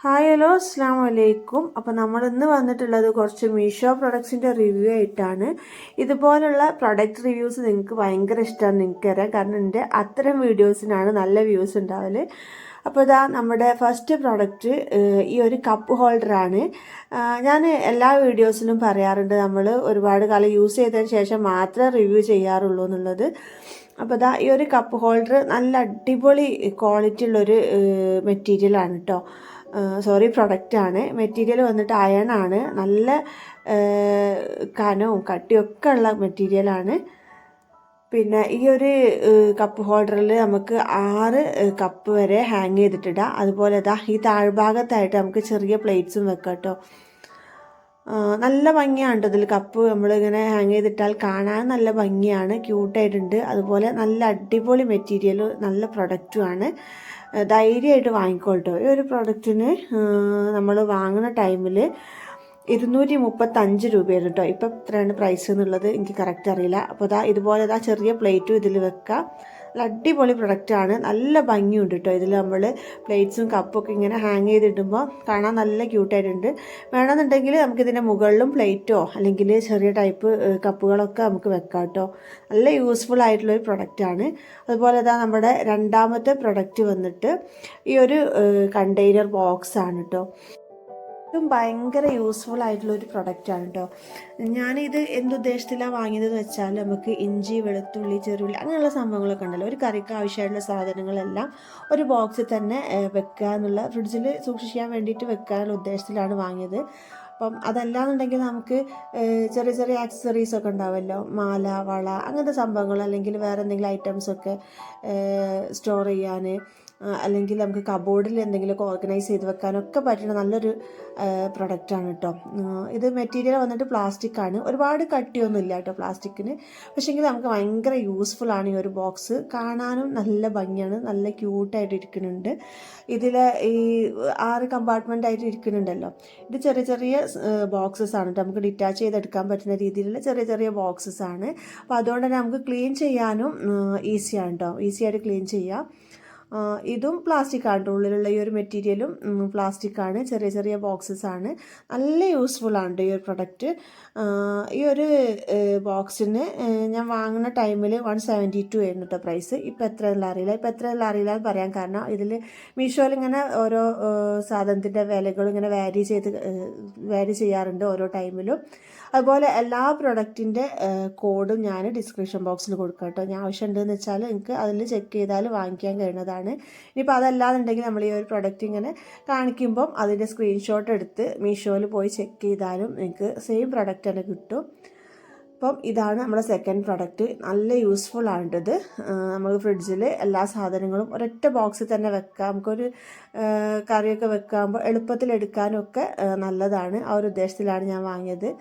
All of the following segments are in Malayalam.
ഹായ് ഹലോ അസ്സാം വലൈക്കും. അപ്പോൾ നമ്മൾ ഇന്ന് വന്നിട്ടുള്ളത് കുറച്ച് മീഷോ പ്രൊഡക്ട്സിൻ്റെ റിവ്യൂ ആയിട്ടാണ്. ഇതുപോലുള്ള പ്രൊഡക്റ്റ് റിവ്യൂസ് നിങ്ങൾക്ക് ഭയങ്കര ഇഷ്ടമാണ്, എനിക്കറിയാം. കാരണം എൻ്റെ അത്തരം വീഡിയോസിനാണ് നല്ല വ്യൂസ് ഉണ്ടാവല്. അപ്പോൾ ഇതാ നമ്മുടെ ഫസ്റ്റ് പ്രൊഡക്റ്റ് ഈ ഒരു കപ്പ് ഹോൾഡറാണ്. ഞാൻ എല്ലാ വീഡിയോസിലും പറയാറുണ്ട് നമ്മൾ ഒരുപാട് കാലം യൂസ് ചെയ്തതിന് ശേഷം മാത്രമേ റിവ്യൂ ചെയ്യാറുള്ളൂ എന്നുള്ളത്. അപ്പോൾ ഇതാ ഈ ഒരു കപ്പ് ഹോൾഡർ നല്ല അടിപൊളി ക്വാളിറ്റി ഉള്ളൊരു മെറ്റീരിയലാണ് കേട്ടോ. പ്രൊഡക്റ്റാണ്. മെറ്റീരിയൽ വന്നിട്ട് അയൺ ആണ്. നല്ല കനവും കട്ടിയൊക്കെ ഉള്ള മെറ്റീരിയലാണ്. പിന്നെ ഈ ഒരു കപ്പ് ഹോൾഡറിൽ നമുക്ക് 6 കപ്പ് വരെ ഹാങ് ചെയ്തിട്ടിടാം. അതുപോലെ ഇതാ ഈ താഴ്ഭാഗത്തായിട്ട് നമുക്ക് ചെറിയ പ്ലേറ്റ്സും വെക്കാം കേട്ടോ. നല്ല ഭംഗിയാണ് ഇതിൽ കപ്പ് നമ്മളിങ്ങനെ ഹാങ് ചെയ്തിട്ടാൽ കാണാൻ നല്ല ഭംഗിയാണ്, ക്യൂട്ടായിട്ടുണ്ട്. അതുപോലെ നല്ല അടിപൊളി മെറ്റീരിയൽ, നല്ല പ്രൊഡക്റ്റുമാണ്. ധൈര്യമായിട്ട് വാങ്ങിക്കോട്ടോ. ഈ ഒരു പ്രൊഡക്റ്റിന് നമ്മൾ വാങ്ങുന്ന ടൈമിൽ 235 രൂപയാണ് കേട്ടോ. ഇപ്പം എത്രയാണ് പ്രൈസ് എന്നുള്ളത് എനിക്ക് കറക്റ്റ് അറിയില്ല. അപ്പോൾ ഇതുപോലെ ചെറിയ പ്ലേറ്റും ഇതിൽ വെക്കാം. നല്ല അടിപൊളി പ്രൊഡക്റ്റാണ്. നല്ല ഭംഗിയുണ്ട് കേട്ടോ. ഇതിൽ നമ്മൾ പ്ലേറ്റ്സും കപ്പൊക്കെ ഇങ്ങനെ ഹാങ് ചെയ്തിടുമ്പോൾ കാണാൻ നല്ല ക്യൂട്ടായിട്ടുണ്ട്. വേണമെന്നുണ്ടെങ്കിൽ നമുക്കിതിൻ്റെ മുകളിലും പ്ലേറ്റോ അല്ലെങ്കിൽ ചെറിയ ടൈപ്പ് കപ്പുകളൊക്കെ നമുക്ക് വെക്കാം കേട്ടോ. നല്ല യൂസ്ഫുൾ ആയിട്ടുള്ളൊരു പ്രൊഡക്റ്റാണ്. അതുപോലെ നമ്മുടെ രണ്ടാമത്തെ പ്രൊഡക്റ്റ് വന്നിട്ട് ഈ ഒരു കണ്ടെയ്നർ ബോക്സ് ആണ് കേട്ടോ. ഇതും ഭയങ്കര യൂസ്ഫുൾ ആയിട്ടുള്ളൊരു പ്രൊഡക്റ്റാണ് കേട്ടോ. ഞാനിത് എന്തുദ്ദേശത്തിലാണ് വാങ്ങിയതെന്ന് വെച്ചാൽ, നമുക്ക് ഇഞ്ചി, വെളുത്തുള്ളി, ചെറുള്ളി അങ്ങനെയുള്ള സംഭവങ്ങളൊക്കെ ഉണ്ടല്ലോ, ഒരു കറിക്ക് ആവശ്യമായിട്ടുള്ള സാധനങ്ങളെല്ലാം ഒരു ബോക്സിൽ തന്നെ വെക്കുക എന്നുള്ള, ഫ്രിഡ്ജിൽ സൂക്ഷിക്കാൻ വേണ്ടിയിട്ട് വെക്കാനുള്ള ഉദ്ദേശത്തിലാണ് വാങ്ങിയത്. അപ്പം അതല്ലാന്നുണ്ടെങ്കിൽ നമുക്ക് ചെറിയ ചെറിയ ആക്സസറീസൊക്കെ ഉണ്ടാവുമല്ലോ, മാല, വള അങ്ങനത്തെ സംഭവങ്ങൾ, അല്ലെങ്കിൽ വേറെ എന്തെങ്കിലും ഐറ്റംസൊക്കെ സ്റ്റോർ ചെയ്യാൻ, അല്ലെങ്കിൽ നമുക്ക് കബോർഡിൽ എന്തെങ്കിലുമൊക്കെ ഓർഗനൈസ് ചെയ്ത് വെക്കാനൊക്കെ പറ്റുന്ന നല്ലൊരു പ്രൊഡക്റ്റാണ് കേട്ടോ. ഇത് മെറ്റീരിയൽ വന്നിട്ട് പ്ലാസ്റ്റിക് ആണ്. ഒരുപാട് കട്ടിയൊന്നും ഇല്ല കേട്ടോ പ്ലാസ്റ്റിക്കിന്. പക്ഷേങ്കിൽ നമുക്ക് ഭയങ്കര യൂസ്ഫുൾ ആണ് ഈ ഒരു ബോക്സ്. കാണാനും നല്ല ഭംഗിയാണ്, നല്ല ക്യൂട്ടായിട്ട് ഇരിക്കുന്നുണ്ട്. ഇതിൽ ഈ 6 കമ്പാർട്ട്മെൻ്റ് ആയിട്ട് ഇരിക്കുന്നുണ്ടല്ലോ. ഇത് ചെറിയ ചെറിയ ബോക്സസ് ആണ് കേട്ടോ. നമുക്ക് ഡിറ്റാച്ച് ചെയ്തെടുക്കാൻ പറ്റുന്ന രീതിയിലുള്ള ചെറിയ ചെറിയ ബോക്സസ് ആണ്. അപ്പോൾ അതുകൊണ്ട് തന്നെ നമുക്ക് ക്ലീൻ ചെയ്യാനും ഈസിയാണ് കേട്ടോ. ഈസിയായിട്ട് ക്ലീൻ ചെയ്യാം. ഇതും പ്ലാസ്റ്റിക് ആണ്. ഉള്ളിലുള്ള ഈ ഒരു മെറ്റീരിയലും പ്ലാസ്റ്റിക് ആണ്. ചെറിയ ചെറിയ ബോക്സസ് ആണ്. നല്ല യൂസ്ഫുൾ ആണ് ഈ ഒരു പ്രൊഡക്റ്റ്. ഈ ഒരു ബോക്സിന് ഞാൻ വാങ്ങുന്ന ടൈമിൽ 172 ആയിരുന്നു കേട്ടോ പ്രൈസ്. ഇപ്പം എത്രയുള്ള അറിയില്ല. ഇപ്പം എത്രയുള്ള അറിയില്ല എന്ന് പറയാൻ കാരണം, ഇതിൽ മീഷോയിൽ ഇങ്ങനെ ഓരോ സാധനത്തിൻ്റെ വിലകളും ഇങ്ങനെ വാരി ചെയ്യാറുണ്ട് ഓരോ ടൈമിലും. അതുപോലെ എല്ലാ പ്രൊഡക്റ്റിൻ്റെ കോഡും ഞാൻ ഡിസ്ക്രിപ്ഷൻ ബോക്സിൽ കൊടുക്കാം കേട്ടോ. ഞാൻ ആവശ്യമുണ്ടെന്ന് വെച്ചാൽ നിങ്ങൾക്ക് അതിൽ ചെക്ക് ചെയ്താൽ വാങ്ങിക്കാൻ കഴിയുന്നതാണ്. ഇനിയിപ്പോൾ അതല്ലാന്നുണ്ടെങ്കിൽ നമ്മൾ ഈ ഒരു പ്രൊഡക്റ്റ് ഇങ്ങനെ കാണിക്കുമ്പം അതിൻ്റെ സ്ക്രീൻഷോട്ട് എടുത്ത് മീഷോയിൽ പോയി ചെക്ക് ചെയ്താലും നിങ്ങൾക്ക് സെയിം പ്രൊഡക്റ്റ് തന്നെ കിട്ടും. അപ്പം ഇതാണ് നമ്മുടെ സെക്കൻഡ് പ്രൊഡക്റ്റ്. നല്ല യൂസ്ഫുൾ ആണിത്. നമ്മൾ ഫ്രിഡ്ജിൽ എല്ലാ സാധനങ്ങളും ഒരൊറ്റ ബോക്സിൽ തന്നെ വെക്കാം. നമുക്കൊരു കറിയൊക്കെ വെക്കുമ്പോൾ എളുപ്പത്തിൽ എടുക്കാനൊക്കെ നല്ലതാണ്. ആ ഒരു ഉദ്ദേശത്തിലാണ് ഞാൻ വാങ്ങിയത്.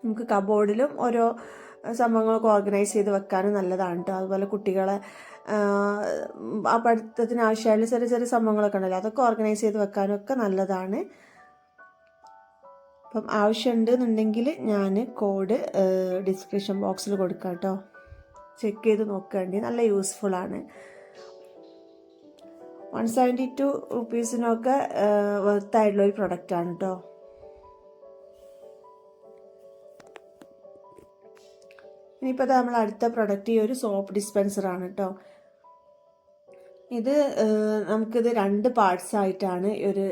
നമുക്ക് കബോർഡിലും ഓരോ സംഭവങ്ങളൊക്കെ ഓർഗനൈസ് ചെയ്ത് വെക്കാനും നല്ലതാണ് കേട്ടോ. അതുപോലെ കുട്ടികളെ ആ പഠിത്തത്തിന് ആവശ്യമായിട്ടുള്ള ചെറിയ ചെറിയ സംഭവങ്ങളൊക്കെ ഉണ്ടല്ലോ, അതൊക്കെ ഓർഗനൈസ് ചെയ്ത് വെക്കാനും ഒക്കെ നല്ലതാണ്. അപ്പം ആവശ്യമുണ്ട് എന്നുണ്ടെങ്കിൽ ഞാൻ കോഡ് ഡിസ്ക്രിപ്ഷൻ ബോക്സിൽ കൊടുക്കാം കേട്ടോ. ചെക്ക് ചെയ്ത് നോക്കേണ്ടി, നല്ല യൂസ്ഫുള്ളാണ്. 172 റുപ്പീസിനൊക്കെ വർത്തായിട്ടുള്ളൊരു പ്രൊഡക്റ്റാണ് കേട്ടോ. ഇനിയിപ്പോൾ നമ്മൾ അടുത്ത പ്രൊഡക്റ്റ് ഈ ഒരു സോപ്പ് ഡിസ്പെൻസറാണ് കേട്ടോ. ഇത് നമുക്കിത് 2 പാർട്സ് ആയിട്ടാണ് ഈ ഒരു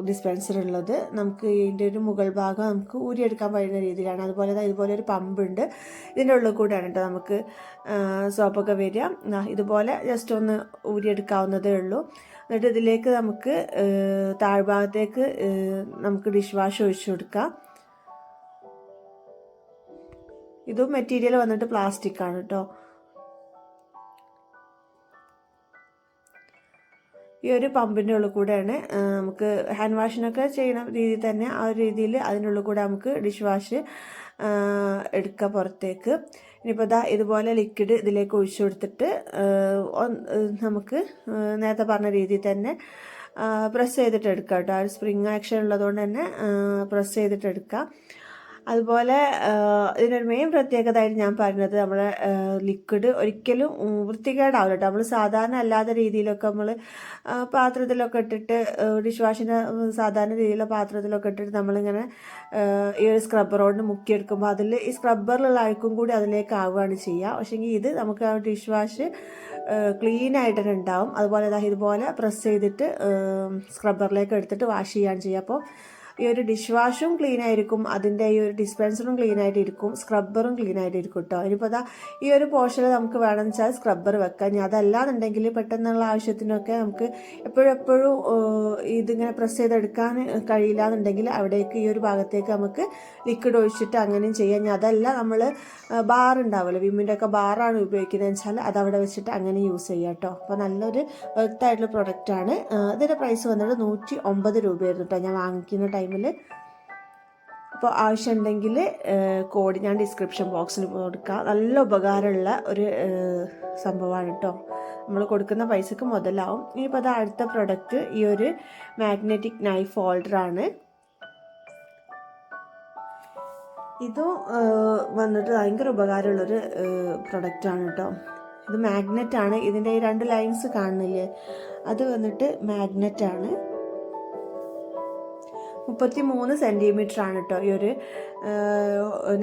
ഡിസ്പെൻസർ ഉള്ളത്. നമുക്ക് ഇതിൻ്റെ ഒരു മുകൾ ഭാഗം നമുക്ക് ഊരിയെടുക്കാൻ പറ്റുന്ന രീതിയിലാണ്. അതുപോലെ ഇതുപോലെ ഒരു പമ്പുണ്ട്. ഇതിൻ്റെ ഉള്ളിൽ കൂടെയാണ് കേട്ടോ നമുക്ക് സോപ്പൊക്കെ വരിക. ഇതുപോലെ ജസ്റ്റ് ഒന്ന് ഊരിയെടുക്കാവുന്നതേ ഉള്ളൂ. എന്നിട്ട് ഇതിലേക്ക് നമുക്ക് താഴ്ഭാഗത്തേക്ക് നമുക്ക് ഡിഷ് വാഷ് ഒഴിച്ചു കൊടുക്കാം. ഇതും മെറ്റീരിയൽ വന്നിട്ട് പ്ലാസ്റ്റിക് ആണ് കേട്ടോ. ഈ ഒരു പമ്പിൻ്റെ ഉള്ളിൽ കൂടെയാണ് നമുക്ക് ഹാൻഡ് വാഷിനൊക്കെ ചെയ്യുന്ന രീതിയിൽ തന്നെ ആ ഒരു രീതിയിൽ അതിൻ്റെ ഉള്ളിൽ കൂടെ നമുക്ക് ഡിഷ് വാഷ് എടുക്കുക പുറത്തേക്ക്. ഇനിയിപ്പോൾ ഇതുപോലെ ലിക്വിഡ് ഇതിലേക്ക് ഒഴിച്ചു കൊടുത്തിട്ട് നമുക്ക് നേരത്തെ പറഞ്ഞ രീതിയിൽ തന്നെ പ്രസ് ചെയ്തിട്ട് എടുക്കാം കേട്ടോ. ആ ഒരു സ്പ്രിങ് ആക്ഷൻ ഉള്ളതുകൊണ്ട് തന്നെ പ്രസ് ചെയ്തിട്ട് എടുക്കാം. അതുപോലെ ഇതിനൊരു മെയിൻ പ്രത്യേകതയായിട്ട് ഞാൻ പറഞ്ഞത് നമ്മുടെ ലിക്വിഡ് ഒരിക്കലും വൃത്തികേടാവില്ല കേട്ടോ. നമ്മൾ സാധാരണ അല്ലാത്ത രീതിയിലൊക്കെ നമ്മൾ പാത്രത്തിലൊക്കെ ഇട്ടിട്ട് ഡിഷ് വാഷിൻ്റെ സാധാരണ രീതിയിലുള്ള പാത്രത്തിലൊക്കെ ഇട്ടിട്ട് നമ്മളിങ്ങനെ ഈ ഒരു സ്ക്രബ്ബർ കൊണ്ട് മുക്കിയെടുക്കുമ്പോൾ അതിൽ ഈ സ്ക്രബ്ബറിലുള്ള അഴുക്കും കൂടി അതിലേക്ക് ആവുകയാണ് ചെയ്യുക. പക്ഷേങ്കിൽ ഇത് നമുക്ക് ആ ഡിഷ് വാഷ് ക്ലീൻ ആയിട്ട് തന്നെ ഉണ്ടാവും. അതുപോലെ ഇതുപോലെ പ്രസ് ചെയ്തിട്ട് സ്ക്രബ്ബറിലേക്ക് എടുത്തിട്ട് വാഷ് ചെയ്യുകയാണ് ചെയ്യുക. അപ്പോൾ ഈ ഒരു ഡിഷ് വാഷും ക്ലീൻ ആയിരിക്കും, അതിൻ്റെ ഈ ഒരു ഡിസ്പെൻസറും ക്ലീൻ ആയിട്ടിരിക്കും, സ്ക്രബ്ബറും ക്ലീൻ ആയിട്ടിരിക്കും കേട്ടോ. ഇനിയിപ്പോൾ ഈ ഒരു പോർഷനിൽ നമുക്ക് വേണമെന്ന് വെച്ചാൽ സ്ക്രബ്ബർ വെക്കാം. ഇനി അതല്ലാന്നുണ്ടെങ്കിൽ പെട്ടെന്നുള്ള ആവശ്യത്തിനൊക്കെ നമുക്ക് എപ്പോഴും ഇതിങ്ങനെ പ്രസ് ചെയ്തെടുക്കാൻ കഴിയില്ല എന്നുണ്ടെങ്കിൽ അവിടേക്ക് ഈ ഒരു ഭാഗത്തേക്ക് നമുക്ക് ലിക്വിഡ് ഒഴിച്ചിട്ട് അങ്ങനെയും ചെയ്യാം. ഇനി അതല്ല നമ്മൾ ബാർ ഉണ്ടാവുമല്ലോ, വിമ്മിൻ്റെ ഒക്കെ ബാറാണ് ഉപയോഗിക്കുന്നത് വെച്ചാൽ അതവിടെ വെച്ചിട്ട് അങ്ങനെ യൂസ് ചെയ്യാം കേട്ടോ. അപ്പോൾ നല്ലൊരു വെർത്തായിട്ടുള്ള പ്രൊഡക്റ്റാണ്. ഇതിൻ്റെ പ്രൈസ് വന്നിട്ട് 109 രൂപയായിരുന്നു കേട്ടോ ഞാൻ വാങ്ങിക്കുന്ന ടൈമിൽ. അപ്പോൾ ആവശ്യമുണ്ടെങ്കിൽ കോഡ് ഞാൻ ഡിസ്ക്രിപ്ഷൻ ബോക്സിൽ കൊടുക്കാം. നല്ല ഉപകാരമുള്ള ഒരു സംഭവമാണ് കേട്ടോ. നമ്മൾ കൊടുക്കുന്ന പൈസക്ക് മുതലാവും. ഇനിയിപ്പോൾ അടുത്ത പ്രൊഡക്റ്റ് ഈ ഒരു മാഗ്നറ്റിക് നൈഫ് ഹോൾഡറാണ്. ഇതും വന്നിട്ട് ഭയങ്കര ഉപകാരമുള്ളൊരു പ്രൊഡക്റ്റാണ് കേട്ടോ. ഇത് മാഗ്നറ്റാണ്. ഇതിൻ്റെ ഈ 2 ലൈൻസ് കാണുന്നില്ലേ, അത് വന്നിട്ട് മാഗ്നറ്റാണ്. 33 സെൻറ്റിമീറ്റർ ആണ് കേട്ടോ ഈ ഒരു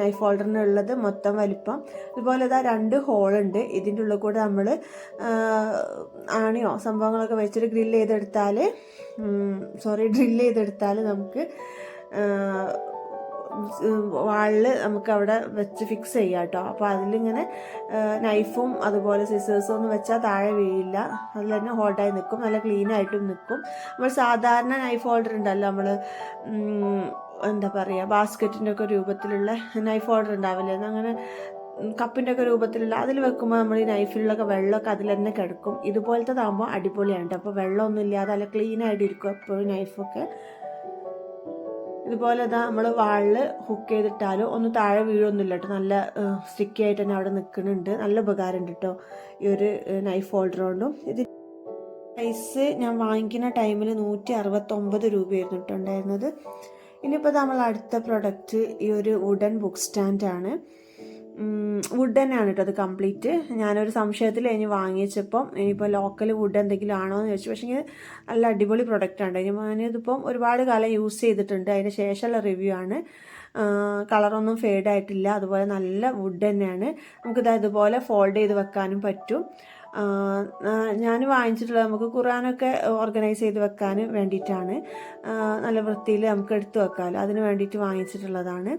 നൈഫ് ഹോൾഡറിനുള്ളത് മൊത്തം വലിപ്പം. അതുപോലെ 2 ഹോളുണ്ട്. ഇതിൻ്റെ ഉള്ളിൽ കൂടെ നമ്മൾ ആണിയോ സംഭവങ്ങളൊക്കെ വെച്ചിട്ട് ഡ്രില്ല് ചെയ്തെടുത്താൽ നമുക്ക് വാളിൽ നമുക്ക് അവിടെ വെച്ച് ഫിക്സ് ചെയ്യാം കേട്ടോ. അപ്പോൾ അതിലിങ്ങനെ നൈഫും അതുപോലെ സിസേഴ്സും ഒന്നും വെച്ചാൽ താഴെ വീഴില്ല, അതിൽ തന്നെ ഹോൾഡായി നിൽക്കും, നല്ല ക്ലീൻ ആയിട്ടും നിൽക്കും. നമ്മൾ സാധാരണ നൈഫ് ഹോൾഡർ ഉണ്ടല്ലോ, നമ്മൾ എന്താ പറയുക ബാസ്ക്കറ്റിൻ്റെ ഒക്കെ രൂപത്തിലുള്ള നൈഫ് ഹോൾഡർ ഉണ്ടാവില്ലേ, അങ്ങനെ കപ്പിൻ്റെ ഒക്കെ രൂപത്തിലുള്ള അതിൽ വെക്കുമ്പോൾ നമ്മൾ ഈ നൈഫിലുള്ളൊക്കെ വെള്ളമൊക്കെ അതിൽ തന്നെ കിടക്കും. ഇതുപോലത്തേതാകുമ്പോൾ അടിപൊളിയാണ് കേട്ടോ. അപ്പോൾ വെള്ളമൊന്നും ഇല്ലാതെ നല്ല ക്ലീൻ ആയിട്ടിരിക്കും എപ്പോഴും നൈഫൊക്കെ. ഇതുപോലെ നമ്മൾ വാളിൽ ഹുക്ക് ചെയ്തിട്ടാലും ഒന്ന് താഴെ വീഴൊന്നുമില്ല കേട്ടോ. നല്ല സ്റ്റിക്കി ആയിട്ട് തന്നെ അവിടെ നിൽക്കുന്നുണ്ട്. നല്ല ഉപകാരമുണ്ട് കേട്ടോ ഈ ഒരു നൈഫ് ഹോൾഡർ കൊണ്ടും. ഇത് പ്രൈസ് ഞാൻ വാങ്ങിക്കുന്ന ടൈമിൽ 169 രൂപയായിരുന്നു കേട്ടോ ഉണ്ടായിരുന്നത്. ഇനിയിപ്പോൾ നമ്മൾ അടുത്ത പ്രൊഡക്റ്റ് ഈ ഒരു വുഡൻ ബുക്ക് സ്റ്റാൻഡാണ്. വുഡ് തന്നെയാണ് കേട്ടോ അത് കംപ്ലീറ്റ്. ഞാനൊരു സംശയത്തിൽ കഴിഞ്ഞ് വാങ്ങിച്ചപ്പം ഇനിയിപ്പോൾ ലോക്കൽ വുഡ് എന്തെങ്കിലും ആണോ എന്ന് ചോദിച്ചു. പക്ഷേ നല്ല അടിപൊളി പ്രൊഡക്റ്റാണ്. ഞാനിതിപ്പം ഒരുപാട് കാലം യൂസ് ചെയ്തിട്ടുണ്ട്. അതിന് ശേഷമുള്ള റിവ്യൂ ആണ്. കളറൊന്നും ഫെയ്ഡായിട്ടില്ല. അതുപോലെ നല്ല വുഡ് തന്നെയാണ്. നമുക്കിത് ഇതുപോലെ ഫോൾഡ് ചെയ്ത് വെക്കാനും പറ്റും. ഞാൻ വാങ്ങിച്ചിട്ടുള്ളത് നമുക്ക് ഖുർആനൊക്കെ ഓർഗനൈസ് ചെയ്ത് വെക്കാൻ വേണ്ടിയിട്ടാണ്. നല്ല വൃത്തിയിൽ നമുക്ക് എടുത്തു വെക്കാമല്ലോ, അതിന് വേണ്ടിയിട്ട് വാങ്ങിച്ചിട്ടുള്ളതാണ്.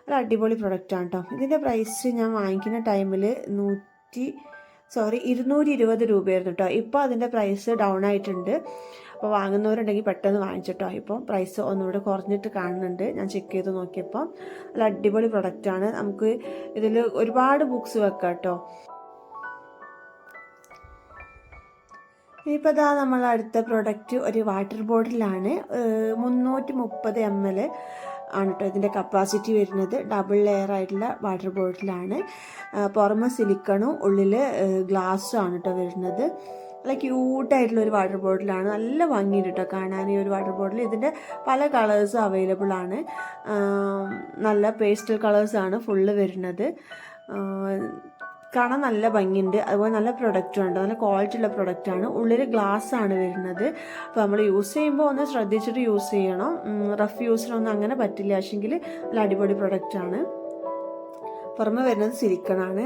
ഒരു അടിപൊളി പ്രൊഡക്റ്റാണ് കേട്ടോ. ഇതിൻ്റെ പ്രൈസ് ഞാൻ വാങ്ങിക്കുന്ന ടൈമിൽ 220 രൂപയായിരുന്നു കേട്ടോ. ഇപ്പോൾ അതിൻ്റെ പ്രൈസ് ഡൗൺ ആയിട്ടുണ്ട്. അപ്പോൾ വാങ്ങുന്നവരുണ്ടെങ്കിൽ പെട്ടെന്ന് വാങ്ങിച്ചിട്ടോ. ഇപ്പോൾ പ്രൈസ് ഒന്നുകൂടെ കുറഞ്ഞിട്ട് കാണുന്നുണ്ട്. ഞാൻ ചെക്ക് ചെയ്ത് നോക്കിയപ്പോൾ നല്ല അടിപൊളി പ്രൊഡക്റ്റാണ്. നമുക്ക് ഇതിൽ ഒരുപാട് ബുക്സ് വെക്കാം കേട്ടോ. ഇനിയിപ്പോൾ നമ്മൾ അടുത്ത പ്രൊഡക്റ്റ് ഒരു വാട്ടർ ബോട്ടിലാണ്. 330 ml ആണ് കേട്ടോ ഇതിൻ്റെ കപ്പാസിറ്റി വരുന്നത്. ഡബിൾ ലെയർ ആയിട്ടുള്ള വാട്ടർ ബോട്ടിലാണ്. പുറമെ സിലിക്കണും ഉള്ളിൽ ഗ്ലാസ്സും ആണ് കേട്ടോ വരുന്നത്. നല്ല ക്യൂട്ടായിട്ടുള്ളൊരു വാട്ടർ ബോട്ടിലാണ്. നല്ല ഭംഗിയുണ്ട് കേട്ടോ കാണാൻ ഈ ഒരു വാട്ടർ ബോട്ടിൽ. ഇതിൻ്റെ പല കളേഴ്സും അവൈലബിൾ ആണ്. നല്ല പേസ്റ്റൽ കളേഴ്സാണ് ഫുള്ള് വരുന്നത്. കാണാൻ നല്ല ഭംഗിയുണ്ട്. അതുപോലെ നല്ല പ്രൊഡക്റ്റും ഉണ്ട്. നല്ല ക്വാളിറ്റി ഉള്ള പ്രൊഡക്റ്റാണ്. ഉള്ളിൽ ഗ്ലാസ് ആണ് വരുന്നത്. അപ്പോൾ നമ്മൾ യൂസ് ചെയ്യുമ്പോൾ ഒന്ന് ശ്രദ്ധിച്ചിട്ട് യൂസ് ചെയ്യണം. റഫ് യൂസിനൊന്നും അങ്ങനെ പറ്റില്ല. പക്ഷെങ്കിൽ നല്ല അടിപൊളി പ്രൊഡക്റ്റാണ്. പുറമെ വരുന്നത് സിലിക്കണാണ്.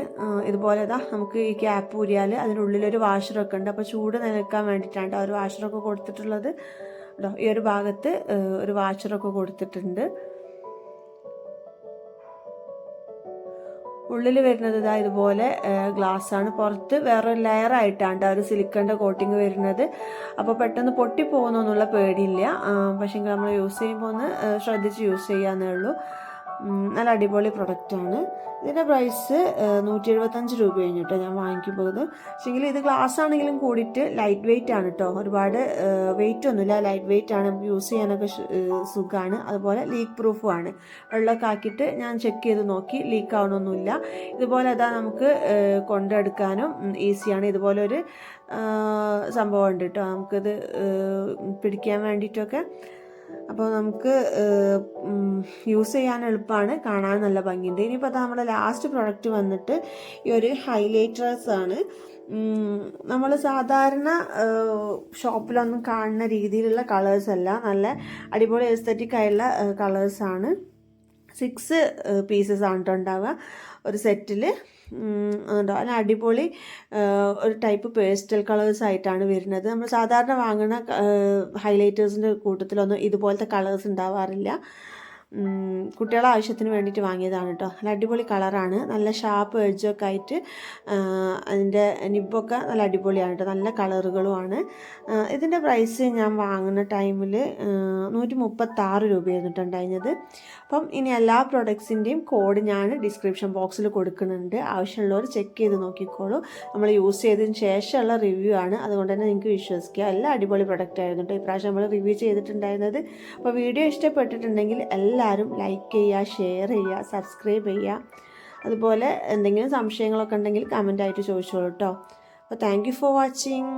ഇതുപോലെ നമുക്ക് ഈ ക്യാപ്പ് ഊരിയാൽ അതിനുള്ളിലൊരു വാഷറൊക്കെ ഉണ്ട്. അപ്പോൾ ചൂട് നിലനിൽക്കാൻ വേണ്ടിയിട്ടാണ് ആ ഒരു വാഷറൊക്കെ കൊടുത്തിട്ടുള്ളത് കേട്ടോ. ഈ ഒരു ഭാഗത്ത് ഒരു വാഷറൊക്കെ കൊടുത്തിട്ടുണ്ട്. ഉള്ളിൽ വരുന്നത് ഇതുപോലെ ഗ്ലാസ്സാണ്. പുറത്ത് വേറൊരു ലെയറായിട്ടാണ് ആ ഒരു സിലിക്കണിൻ്റെ കോട്ടിങ് വരുന്നത്. അപ്പോൾ പെട്ടെന്ന് പൊട്ടിപ്പോകുന്നൊന്നുള്ള പേടിയില്ല. പക്ഷേ നമ്മൾ യൂസ് ചെയ്യുമ്പോൾ ഒന്ന് ശ്രദ്ധിച്ച് യൂസ് ചെയ്യാന്നേ ഉള്ളൂ. നല്ല അടിപൊളി പ്രൊഡക്റ്റാണ്. ഇതിൻ്റെ പ്രൈസ് 175 രൂപ കഴിഞ്ഞു കേട്ടോ ഞാൻ വാങ്ങിക്കുമ്പോൾ. പക്ഷേങ്കിൽ ഇത് ഗ്ലാസ് ആണെങ്കിലും കൂടിയിട്ട് ലൈറ്റ് വെയിറ്റ് ആണ് കേട്ടോ. ഒരുപാട് വെയിറ്റ് ഒന്നുമില്ല, ലൈറ്റ് വെയിറ്റ് ആണ്. നമുക്ക് യൂസ് ചെയ്യാനൊക്കെ സുഖമാണ്. അതുപോലെ ലീക്ക് പ്രൂഫും ആണ്. വെള്ളമൊക്കെ ആക്കിയിട്ട് ഞാൻ ചെക്ക് ചെയ്ത് നോക്കി, ലീക്ക് ആവണമൊന്നുമില്ല. ഇതുപോലെ നമുക്ക് കൊണ്ടെടുക്കാനും ഈസിയാണ്. ഇതുപോലെ ഒരു സംഭവം ഉണ്ട് കേട്ടോ. നമുക്കിത് പിടിക്കാൻ വേണ്ടിയിട്ടൊക്കെ അപ്പോൾ നമുക്ക് യൂസ് ചെയ്യാൻ എളുപ്പമാണ്, കാണാൻ നല്ല ഭംഗിയുണ്ട്. ഇനിയിപ്പോൾ അത് നമ്മുടെ ലാസ്റ്റ് പ്രൊഡക്റ്റ് വന്നിട്ട് ഈ ഒരു ഹൈലൈറ്റേഴ്സ് ആണ്. നമ്മൾ സാധാരണ ഷോപ്പിലൊന്നും കാണുന്ന രീതിയിലുള്ള കളേഴ്സ് അല്ല, നല്ല അടിപൊളി എസ്തറ്റിക് ആയുള്ള കളേഴ്സാണ്. 6 പീസസ് ആണ് കേട്ടോ ഉണ്ടാവുക ഒരു സെറ്റിൽ. നല്ല അടിപൊളി ഒരു ടൈപ്പ് പേസ്റ്റൽ കളേഴ്സ് ആയിട്ടാണ് വരുന്നത്. നമ്മൾ സാധാരണ വാങ്ങുന്ന ഹൈലൈറ്റേഴ്സിൻ്റെ കൂട്ടത്തിലൊന്നും ഇതുപോലത്തെ കളേഴ്സ് ഉണ്ടാവാറില്ല. കുട്ടികളെ ആവശ്യത്തിന് വേണ്ടിയിട്ട് വാങ്ങിയതാണ് കേട്ടോ. നല്ല അടിപൊളി കളറാണ്, നല്ല ഷാർപ്പ് എഡ്ജൊക്കെ ആയിട്ട്. അതിൻ്റെ നിബൊക്കെ നല്ല അടിപൊളിയാണ് കേട്ടോ, നല്ല കളറുകളുമാണ്. ഇതിൻ്റെ പ്രൈസ് ഞാൻ വാങ്ങുന്ന ടൈമിൽ 136 രൂപയായിരുന്നു കേട്ടോ ഉണ്ടായിരുന്നത്. അപ്പം ഇനി എല്ലാ പ്രൊഡക്ട്സിൻ്റെയും കോഡ് ഞാൻ ഡിസ്ക്രിപ്ഷൻ ബോക്സിൽ കൊടുക്കുന്നുണ്ട്, ആവശ്യമുള്ളവർ ചെക്ക് ചെയ്ത് നോക്കിക്കോളൂ. നമ്മൾ യൂസ് ചെയ്തതിന് ശേഷമുള്ള റിവ്യൂ ആണ്, അതുകൊണ്ട് തന്നെ നിങ്ങൾക്ക് വിശ്വസിക്കുക. എല്ലാം അടിപൊളി പ്രൊഡക്റ്റ് ആയിരുന്നു കേട്ടോ ഇപ്രാവശ്യം നമ്മൾ റിവ്യൂ ചെയ്തിട്ടുണ്ടായിരുന്നത്. അപ്പോൾ വീഡിയോ ഇഷ്ടപ്പെട്ടിട്ടുണ്ടെങ്കിൽ എല്ലാവരും ലൈക്ക് ചെയ്യുക, ഷെയർ ചെയ്യുക, സബ്സ്ക്രൈബ് ചെയ്യുക. അതുപോലെ എന്തെങ്കിലും സംശയങ്ങളൊക്കെ ഉണ്ടെങ്കിൽ കമൻ്റായിട്ട് ചോദിച്ചോളൂ കേട്ടോ. അപ്പോൾ താങ്ക് യു ഫോർ വാച്ചിങ്.